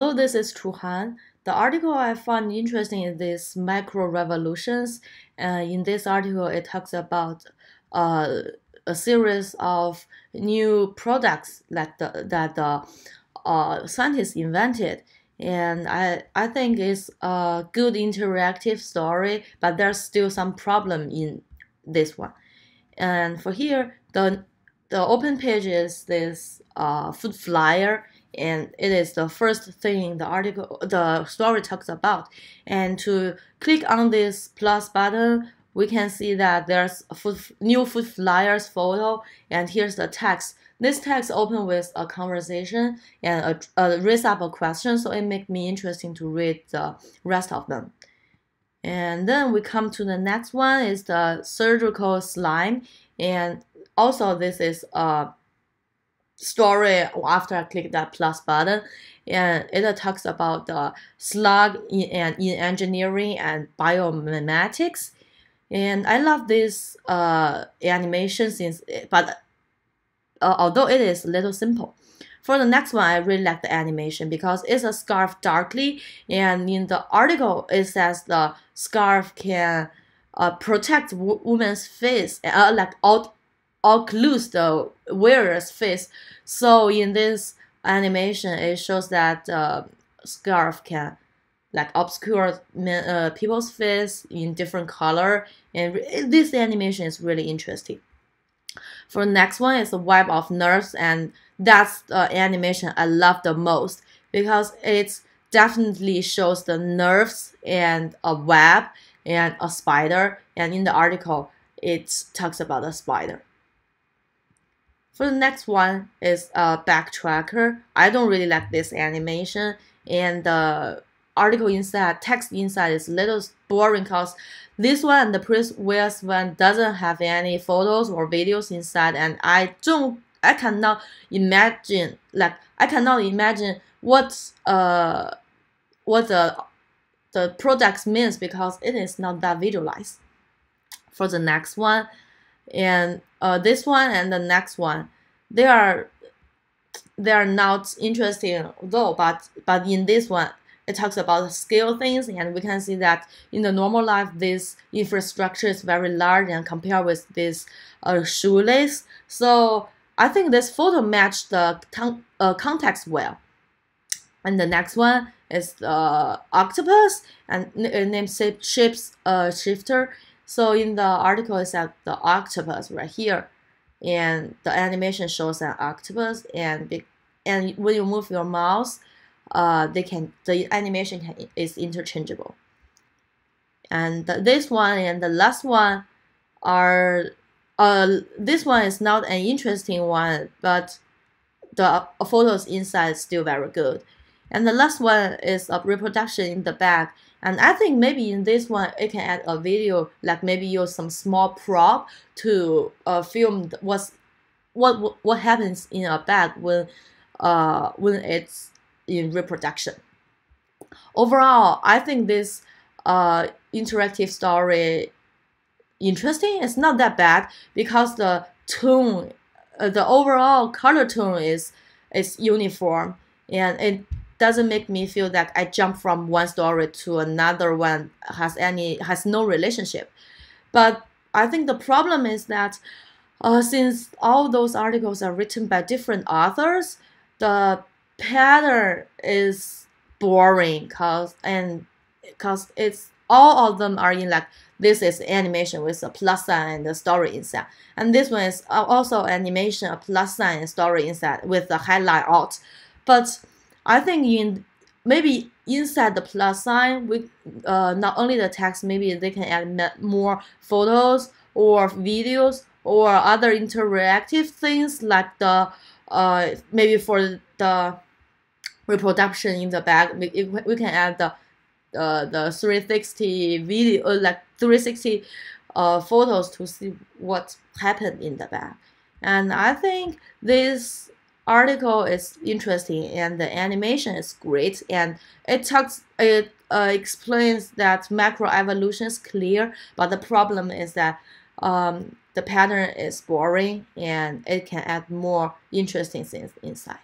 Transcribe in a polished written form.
Hello, this is Chuhan. The article I found interesting is this micro revolutions. In this article, it talks about uh, a series of new products that the scientists invented, and I think it's a good interactive story, but there's still some problem in this one. And for here, the open page is this food flyer, and it is the first thing the story talks about. And to click on this plus button, we can see that there's a new food flyers photo, and here's the text. This text open with a conversation and raise up a question, so it makes me interesting to read the rest of them. And then we come to the next one is the surgical slime. And also this is a story after I click that plus button. And it talks about the slug in engineering and biomimetics. And I love this animation but although it is a little simple. For the next one, I really like the animation because it's a scarf darkly, and in the article it says the scarf can protect woman's face, like occlude the wearer's face. So in this animation, it shows that scarf can like obscure people's face in different color, and this animation is really interesting. For the next one is the web of nerves, and that's the animation I love the most because it definitely shows the nerves and a web and a spider, and in the article it talks about a spider. For the next one is a backtracker. I don't really like this animation, and the article inside, text inside is a little boring because this one, the previous one, doesn't have any photos or videos inside, and I cannot imagine, what the products means because it is not that visualized. For the next one, and this one and the next one, they are not interesting though, but in this one it talks about scale things, and we can see that in the normal life this infrastructure is very large and compared with this shoelace. So I think this photo matched the context well. And the next one is the octopus, and named shapes shifter. So in the article it said the octopus right here, and the animation shows an octopus, and when you move your mouse, the animation is interchangeable. And this one and the last one are this one is not an interesting one, but the photos inside is still very good. And the last one is a reproduction in the back. And I think maybe in this one, it can add a video, like maybe use some small prop to film what happens in a bag when it's in reproduction. Overall, I think this interactive story interesting. It's not that bad because the tone, the overall color tone is uniform, and it doesn't make me feel that I jump from one story to another one has no relationship. But I think the problem is that since all those articles are written by different authors, the pattern is boring cause it's all of them are in like this is animation with a plus sign and the story inside, and this one is also animation, a plus sign and story inside with the highlight out. But I think maybe inside the plus sign, we not only the text, maybe they can add more photos or videos or other interactive things like the maybe for the reproduction in the back. We can add the 360 video, like 360 photos to see what happened in the back. And I think this article is interesting, and the animation is great, and it explains that macroevolution is clear, but the problem is that the pattern is boring and it can add more interesting things inside.